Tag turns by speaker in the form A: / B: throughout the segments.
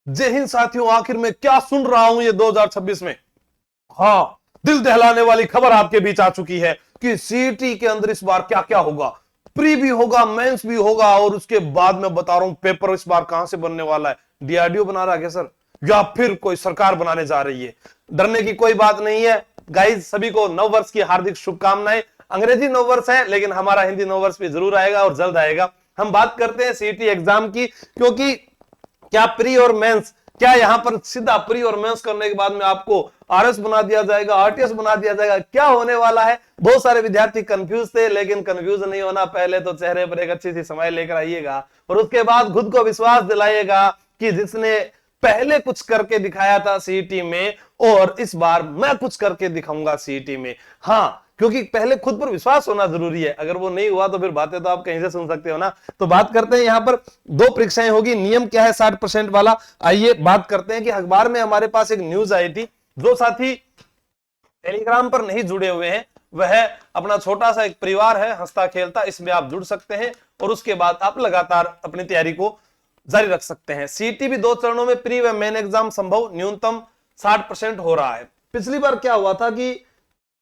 A: जय हिंद साथियों, आखिर में क्या सुन रहा हूं ये 2026 में। हाँ, दिल दहलाने वाली खबर आपके बीच आ चुकी है कि सीईटी के अंदर इस बार क्या क्या होगा। प्री भी होगा, मेंस भी होगा, और उसके बाद मैं बता रहा हूं पेपर इस बार कहां से बनने वाला है। डीआरडीओ बना रहा है क्या सर, या फिर कोई सरकार बनाने जा रही है? डरने की कोई बात नहीं है गाइज। सभी को नव वर्ष की हार्दिक शुभकामनाएं। अंग्रेजी नव वर्ष है, लेकिन हमारा हिंदी नव वर्ष भी जरूर आएगा और जल्द आएगा। हम बात करते हैं सीईटी एग्जाम की, क्योंकि क्या प्री और मेंस, क्या यहां पर सीधा प्री और मेंस करने के बाद में आपको आरएस बना दिया जाएगा, आरटीएस बना दिया जाएगा? क्या होने वाला है? बहुत सारे विद्यार्थी कंफ्यूज थे, लेकिन कंफ्यूज नहीं होना। पहले तो चेहरे पर एक अच्छी सी स्माइल लेकर आइएगा और उसके बाद खुद को विश्वास दिलाइएगा कि जिसने पहले कुछ करके दिखाया था सीईटी में, और इस बार मैं कुछ करके दिखाऊंगा सीईटी में। हाँ, क्योंकि पहले खुद पर विश्वास होना जरूरी है। अगर वो नहीं हुआ तो फिर बातें तो आप कहीं से सुन सकते हो ना। तो बात करते हैं, यहां पर 2 परीक्षाएं होगी। नियम क्या है 60% वाला, आइए बात करते हैं। कि अखबार में हमारे पास एक न्यूज आई थी। जो साथी टेलीग्राम पर नहीं जुड़े हुए हैं, वह अपना छोटा सा एक परिवार है हंसता खेलता, इसमें आप जुड़ सकते हैं और उसके बाद आप लगातार अपनी तैयारी को जारी रख सकते हैं। सीईटी भी 2 चरणों में प्री व मेन एग्जाम संभव, न्यूनतम 60% हो रहा है। पिछली बार क्या हुआ था कि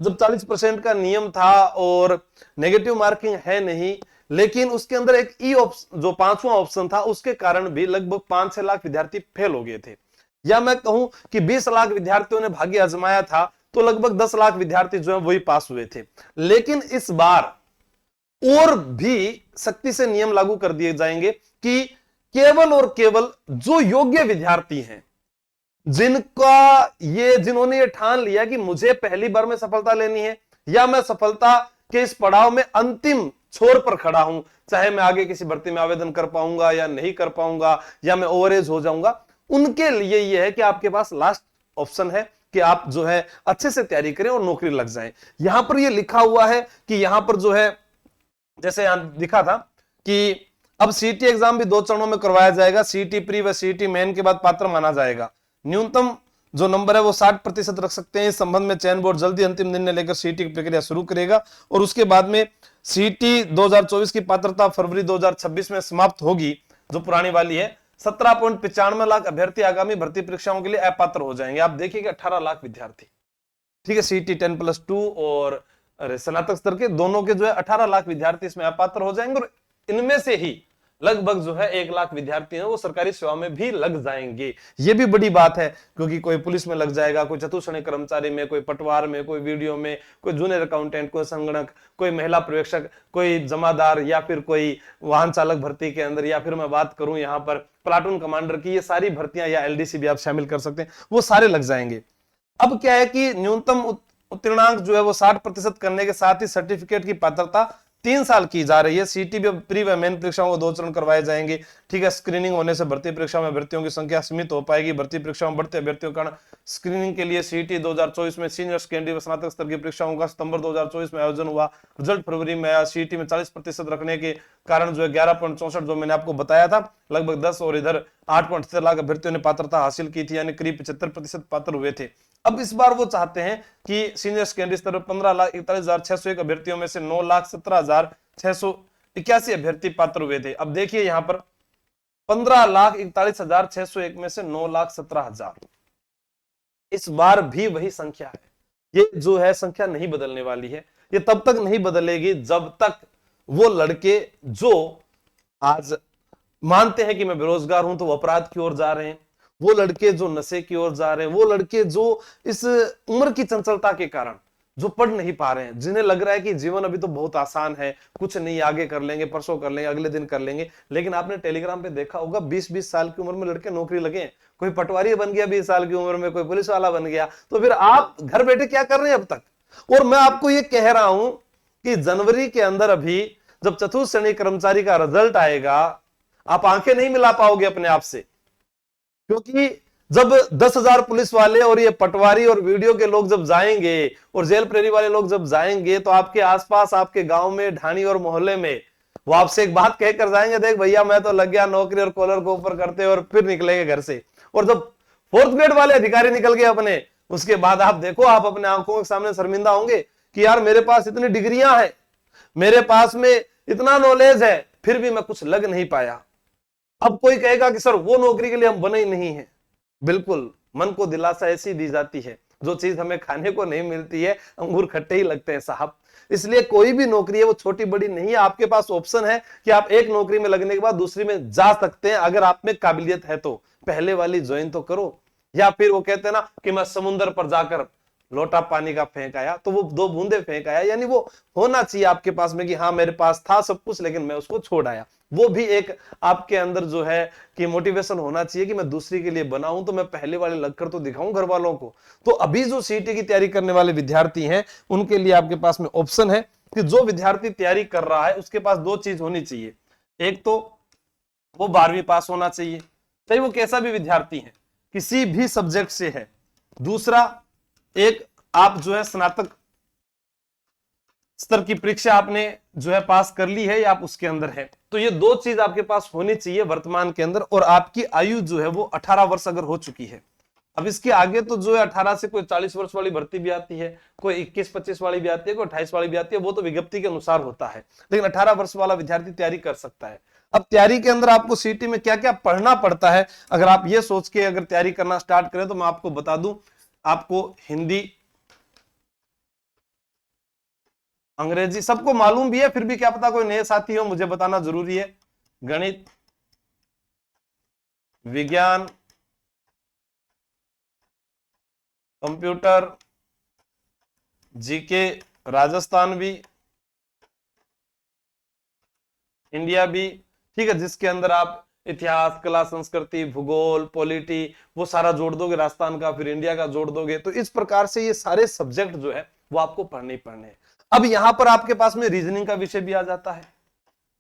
A: जब 40% का नियम था और नेगेटिव मार्किंग है नहीं, लेकिन उसके अंदर एक ई ऑप्शन, जो 5वां ऑप्शन था, उसके कारण भी लगभग 5-6 लाख विद्यार्थी फेल हो गए थे। या मैं कहूं कि 20 लाख विद्यार्थियों ने भाग्य आजमाया था, तो लगभग 10 लाख विद्यार्थी जो है वही पास हुए थे। लेकिन इस बार और भी सख्ती से नियम लागू कर दिए जाएंगे कि केवल और केवल जो योग्य विद्यार्थी हैं, जिन्होंने ये ठान लिया कि मुझे पहली बार में सफलता लेनी है, या मैं सफलता के इस पड़ाव में अंतिम छोर पर खड़ा हूं, चाहे मैं आगे किसी भर्ती में आवेदन कर पाऊंगा या नहीं कर पाऊंगा, या मैं ओवरेज हो जाऊंगा, उनके लिए यह है कि आपके पास लास्ट ऑप्शन है कि आप जो है अच्छे से तैयारी करें और नौकरी लग जाए। यहां पर यह लिखा हुआ है कि यहां पर जो है, जैसे यहां लिखा था कि अब सीईटी एग्जाम भी 2 चरणों में करवाया जाएगा। सीईटी प्री व सीईटी मेन के बाद पात्र माना जाएगा। न्यूनतम जो नंबर है वो 60% रख सकते हैं। इस संबंध में चयन बोर्ड जल्दी अंतिम निर्णय लेकर सीईटी की प्रक्रिया शुरू करेगा और उसके बाद में सीईटी 2024 की पात्रता फरवरी 2026 में समाप्त होगी। जो पुरानी वाली है, 17.95 लाख अभ्यर्थी आगामी भर्ती परीक्षाओं के लिए अपात्र हो जाएंगे। आप देखिएगा 18 लाख विद्यार्थी, ठीक है, सीईटी 10+2 और स्नातक स्तर के दोनों के जो है 18 लाख विद्यार्थी इसमें अपात्र हो जाएंगे, और इनमें से ही लगभग जो है 1 लाख विद्यार्थी हैं वो सरकारी सेवा में भी लग जाएंगे। ये भी बड़ी बात है, क्योंकि कोई पुलिस में लग जाएगा, कोई चतुर्श्रेणी कर्मचारी में, कोई पटवार में, कोई वीडियो में, कोई जूनियर अकाउंटेंट, कोई संगणक, कोई महिला पर्यवेक्षक, कोई जमादार, या फिर कोई वाहन चालक भर्ती के अंदर, या फिर मैं बात करूं यहाँ पर प्लाटून कमांडर की, ये सारी भर्तियां, या एलडीसी भी आप शामिल कर सकते हैं, वो सारे लग जाएंगे। अब क्या है कि न्यूनतम उत्तीर्णांक जो है वो 60% करने के साथ ही सर्टिफिकेट की पात्रता 3 साल की जा रही है। सीईटी भी प्री व मेन परीक्षाओं को 2 चरण करवाए जाएंगे, ठीक है। स्क्रीनिंग होने से भर्ती परीक्षाओं में अभ्यर्थियों की संख्या सीमित हो पाएगी। भर्ती परीक्षाओं में बढ़ते अभ्यर्थियों के कारण स्क्रीनिंग के लिए सीईटी 2024 में सीनियर सेकेंडरी व स्नातक स्तर की परीक्षाओं का सितंबर 2024 में आयोजन हुआ। रिजल्ट फरवरी में आया। सीईटी में 40% रखने के कारण जो है 11.64 जो मैंने आपको बताया था, लगभग 10 और इधर 8.70 लाख अभ्यर्थियों ने पात्रता हासिल की थी, यानी करीब 75% पात्र हुए थे। अब इस बार वो चाहते हैं कि सीनियर सेकेंडरी स्तर पर 15,41,601 अभ्यर्थियों में से 9,17,681 अभ्यर्थी पात्र हुए थे। अब देखिए यहां पर 15,41,601 में से 9,17,000, इस बार भी वही संख्या है। ये जो है संख्या नहीं बदलने वाली है। ये तब तक नहीं बदलेगी जब तक वो लड़के जो आज मानते हैं कि मैं बेरोजगार हूं तो वो अपराध की ओर जा रहे हैं, वो लड़के जो नशे की ओर जा रहे हैं, वो लड़के जो इस उम्र की चंचलता के कारण जो पढ़ नहीं पा रहे हैं, जिन्हें लग रहा है कि जीवन अभी तो बहुत आसान है, कुछ नहीं, आगे कर लेंगे, परसों कर लेंगे, अगले दिन कर लेंगे। लेकिन आपने टेलीग्राम पे देखा होगा 20-20 साल की उम्र में लड़के नौकरी लगे। कोई पटवारी बन गया 20 साल की उम्र में, कोई पुलिस वाला बन गया। तो फिर आप घर बैठे क्या कर रहे हैं अब तक? और मैं आपको ये कह रहा हूं कि जनवरी के अंदर अभी जब चतुर्थ श्रेणी कर्मचारी का रिजल्ट आएगा, आप आंखें नहीं मिला पाओगे अपने आप से, क्योंकि जब 10,000 पुलिस वाले और ये पटवारी और वीडियो के लोग जब जाएंगे और जेल प्रेरी वाले लोग जब जाएंगे, तो आपके आसपास, आपके गांव में, ढाणी और मोहल्ले में वो आपसे एक बात कहकर जाएंगे, देख भैया मैं तो लग गया नौकरी, और कॉलर को ऊपर करते और फिर निकलेंगे घर से। और जब 4th ग्रेड वाले अधिकारी निकल गए अपने, उसके बाद आप देखो, आप अपने आंखों के सामने शर्मिंदा होंगे कि यार मेरे पास इतनी डिग्रियां हैं, मेरे पास में इतना नॉलेज है, फिर भी मैं कुछ लग नहीं पाया। अब कोई कहेगा कि सर वो नौकरी के लिए हम बने ही नहीं है। बिल्कुल मन को दिलासा ऐसी दी जाती है, जो चीज हमें खाने को नहीं मिलती है, अंगूर खट्टे ही लगते हैं साहब। इसलिए कोई भी नौकरी है वो छोटी बड़ी नहीं है, आपके पास ऑप्शन है कि आप एक नौकरी में लगने के बाद दूसरी में जा सकते हैं, अगर आप में काबिलियत है तो पहले वाली ज्वाइन तो करो। या फिर वो कहते हैं ना कि मैं समुद्र पर जाकर लोटा पानी का फेंक आया, तो वो 2 बूंदे फेंक आया, यानी वो होना चाहिए आपके पास में कि हाँ मेरे पास था सब कुछ लेकिन मैं उसको छोड़ आया। वो भी एक आपके अंदर जो है कि मोटिवेशन होना चाहिए कि मैं दूसरी के लिए बनाऊं तो मैं पहले वाले लगकर तो दिखाऊं घर वालों को। तो अभी जो सीईटी की तैयारी करने वाले विद्यार्थी हैं उनके लिए आपके पास में ऑप्शन है कि जो विद्यार्थी तैयारी कर रहा है उसके पास 2 चीज होनी चाहिए। एक तो वो 12वीं पास होना चाहिए, चाहे वो कैसा भी विद्यार्थी है, किसी भी सब्जेक्ट से है। दूसरा, एक आप जो है स्नातक स्तर की परीक्षा आपने जो है पास कर ली है या आप उसके अंदर है। तो ये 2 चीज आपके पास होनी चाहिए वर्तमान के अंदर, और आपकी आयु जो है वो 18 वर्ष अगर हो चुकी है। अब इसके आगे तो जो है 18 से कोई 40 वर्ष वाली भर्ती भी आती है, कोई 21-25 वाली भी आती है, कोई 28 वाली भी आती है, वो तो विज्ञप्ति के अनुसार होता है, लेकिन 18 वर्ष वाला विद्यार्थी तैयारी कर सकता है। अब तैयारी के अंदर आपको सीईटी में क्या क्या पढ़ना पड़ता है, अगर आप ये सोच के अगर तैयारी करना स्टार्ट करें तो मैं आपको बता दूं, आपको हिंदी, अंग्रेजी सबको मालूम भी है, फिर भी क्या पता कोई नए साथी हो, मुझे बताना जरूरी है। गणित, विज्ञान, कंप्यूटर, जीके, राजस्थान भी, इंडिया भी, ठीक है, जिसके अंदर आप इतिहास, कला, संस्कृति, भूगोल, पॉलिटी वो सारा जोड़ दोगे, राजस्थान का, फिर इंडिया का जोड़ दोगे। तो इस प्रकार से ये सारे सब्जेक्ट जो है वो आपको पढ़ने ही पढ़ने हैं। अब यहां पर आपके पास में रीजनिंग का विषय भी आ जाता है,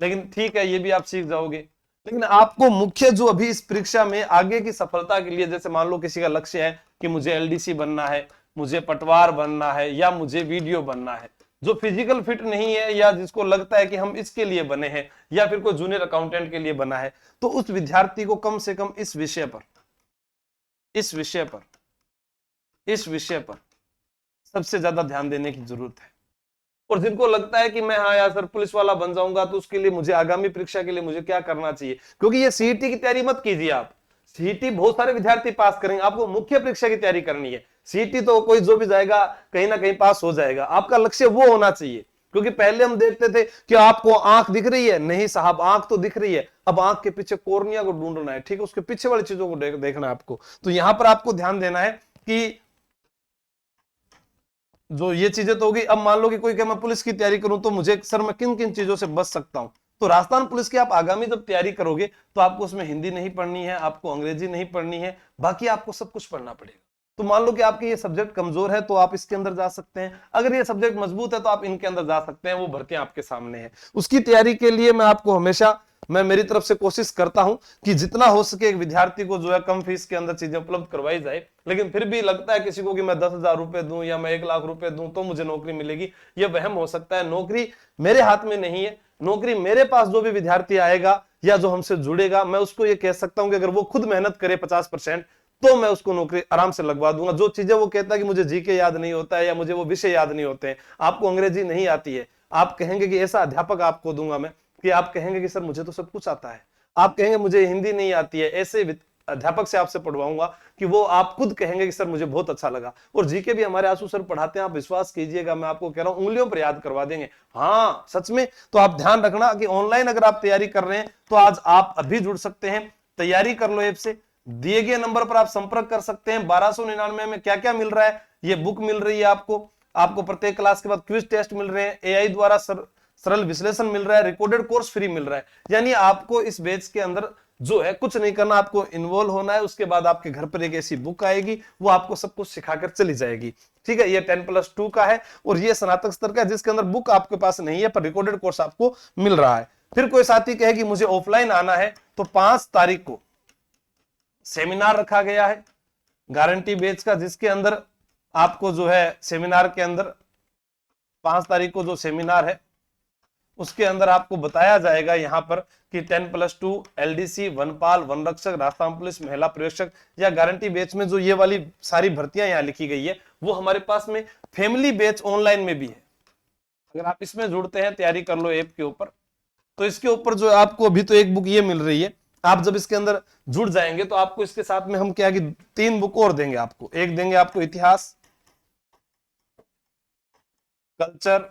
A: लेकिन ठीक है ये भी आप सीख जाओगे। लेकिन आपको मुख्य जो अभी इस परीक्षा में आगे की सफलता के लिए, जैसे मान लो किसी का लक्ष्य है कि मुझे एलडीसी बनना है, मुझे पटवार बनना है, या मुझे वीडियो बनना है, जो फिजिकल फिट नहीं है या जिसको लगता है कि हम इसके लिए बने हैं, या फिर कोई जूनियर अकाउंटेंट के लिए बना है, तो उस विद्यार्थी को कम से कम इस विषय पर सबसे ज्यादा ध्यान देने की जरूरत है। और जिनको लगता है कि मैं हाँ यार सर पुलिस वाला बन जाऊंगा, तो उसके लिए मुझे आगामी परीक्षा के लिए मुझे क्या करना चाहिए, क्योंकि ये सीईटी की तैयारी मत कीजिए आप। सीईटी बहुत सारे विद्यार्थी पास करेंगे, आपको मुख्य परीक्षा की तैयारी करनी है। सीईटी तो कोई जो भी जाएगा कहीं ना कहीं पास हो जाएगा, आपका लक्ष्य वो होना चाहिए। क्योंकि पहले हम देखते थे कि आपको आंख दिख रही है, नहीं साहब आंख तो दिख रही है, अब आंख के पीछे कोर्निया को ढूंढना है, ठीक है, उसके पीछे वाली चीजों को देखना है आपको। तो यहां पर आपको ध्यान देना है कि जो ये चीजें तो होगी। अब मान लो कि कोई कहे मैं पुलिस की तैयारी करूं, तो मुझे सर मैं किन किन चीजों से बच सकता हूं। तो राजस्थान पुलिस की आप आगामी जब तैयारी करोगे तो आपको उसमें हिंदी नहीं पढ़नी है, आपको अंग्रेजी नहीं पढ़नी है, बाकी आपको सब कुछ पढ़ना पड़ेगा। तो मान लो कि आपके ये सब्जेक्ट कमजोर है तो आप इसके अंदर जा सकते हैं, अगर ये सब्जेक्ट मजबूत है तो आप इनके अंदर जा सकते हैं, वो भर्तियां आपके सामने है। उसकी तैयारी के लिए मैं आपको हमेशा मेरी तरफ से कोशिश करता हूं कि जितना हो सके एक विद्यार्थी को जो है कम फीस के अंदर चीजें उपलब्ध करवाई जाए। लेकिन फिर भी लगता है किसी को कि मैं 10,000 रुपए दूं या मैं 1 लाख रुपए दूं तो मुझे नौकरी मिलेगी, यह वहम हो सकता है। नौकरी मेरे हाथ में नहीं है, नौकरी मेरे पास जो भी विद्यार्थी आएगा या जो हमसे जुड़ेगा, मैं उसको ये कह सकता हूं कि अगर वो खुद मेहनत करे 50% तो मैं उसको नौकरी आराम से लगवा दूंगा। जो चीजें वो कहता है कि मुझे जीके याद नहीं होता है या मुझे वो विषय याद नहीं होते हैं, आपको अंग्रेजी नहीं आती है, आप कहेंगे कि ऐसा अध्यापक आपको दूंगा मैं कि आप कहेंगे कि सर मुझे तो सब कुछ आता है, आप कहेंगे मुझे हिंदी नहीं आती है, ऐसे अध्यापक से आपसे पढ़वाऊंगा कि वो आप खुद कहेंगे कि सर मुझे बहुत अच्छा लगा। और जीके भी हमारे आंसू सर पढ़ाते हैं, आप विश्वास कीजिएगा, मैं आपको कह रहा हूं उंगलियों पर याद करवा देंगे। हाँ सच में। तो आप ध्यान रखना कि ऑनलाइन अगर आप तैयारी कर रहे हैं तो आज आप अभी जुड़ सकते हैं, तैयारी कर लो ऐप से, दिए गए नंबर पर आप संपर्क कर सकते हैं। 1299 में क्या क्या मिल रहा है, ये बुक मिल रही है आपको प्रत्येक क्लास के बाद क्विज टेस्ट मिल रहे हैं, एआई द्वारा सरल विश्लेषण मिल रहा है, रिकॉर्डेड कोर्स फ्री मिल रहा है। यानी आपको इस बैच के अंदर जो है कुछ नहीं करना, आपको इन्वॉल्व होना है। उसके बाद आपके घर पर एक ऐसी बुक आएगी, वो आपको सब कुछ सिखाकर चली जाएगी, ठीक है। ये 10+2 का है और ये स्नातक स्तर का है, जिसके अंदर बुक आपके पास नहीं है पर रिकॉर्डेड कोर्स आपको मिल रहा है। फिर कोई साथी कहे कि मुझे ऑफलाइन आना है, तो 5 तारीख को सेमिनार रखा गया है गारंटी बैच का, जिसके अंदर आपको जो है सेमिनार के अंदर 5 तारीख को जो सेमिनार है उसके अंदर आपको बताया जाएगा यहाँ पर कि 10+2 एलडीसी, वनपाल, वन रक्षक, राजस्थान पुलिस, महिला पर्यवेक्षक या गारंटी बैच में जो ये वाली सारी भर्तियां यहाँ लिखी गई है वो हमारे पास में फैमिली बैच ऑनलाइन में भी है। अगर आप इसमें जुड़ते हैं, तैयारी कर लो ऐप के ऊपर, तो इसके ऊपर जो आपको अभी तो एक बुक ये मिल रही है, आप जब इसके अंदर जुड़ जाएंगे तो आपको इसके साथ में हम क्या कि 3 बुक और देंगे आपको। एक देंगे आपको इतिहास, कल्चर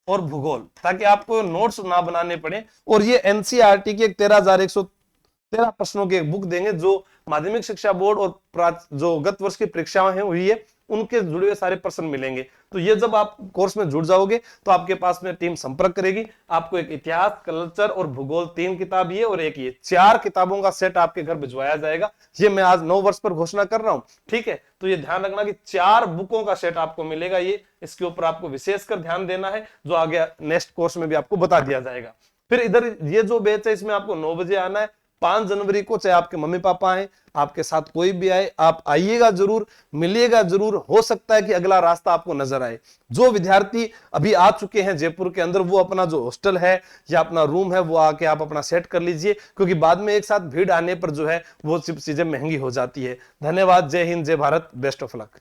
A: और भूगोल, ताकि आपको नोट्स ना बनाने पड़े। और ये एनसीईआरटी की एक 13,113 प्रश्नों की एक बुक देंगे जो माध्यमिक शिक्षा बोर्ड और जो गत वर्ष की परीक्षाएं हैं हुई है उनके जुड़े हुए सारे प्रश्न मिलेंगे। तो ये जब आप कोर्स में जुड़ जाओगे तो आपके पास में टीम संपर्क करेगी, आपको एक इतिहास, कल्चर और भूगोल 3 किताब ये और एक ये 4 किताबों का सेट आपके घर भिजवाया जाएगा। ये मैं आज 9 वर्ष पर घोषणा कर रहा हूं, ठीक है। तो ये ध्यान रखना कि 4 बुकों का सेट आपको मिलेगा। ये इसके ऊपर आपको विशेषकर ध्यान देना है, जो आगे नेक्स्ट कोर्स में भी आपको बता दिया जाएगा। फिर इधर ये जो बैच है इसमें आपको 9 बजे आना है। 5 जनवरी को चाहे आपके मम्मी पापा आए, आपके साथ कोई भी आए, आप आइएगा जरूर, मिलिएगा जरूर। हो सकता है कि अगला रास्ता आपको नजर आए। जो विद्यार्थी अभी आ चुके हैं जयपुर के अंदर, वो अपना जो हॉस्टल है या अपना रूम है वो आके आप अपना सेट कर लीजिए, क्योंकि बाद में एक साथ भीड़ आने पर जो है वो चीजें महंगी हो जाती है। धन्यवाद। जय हिंद, जय भारत, बेस्ट ऑफ लक।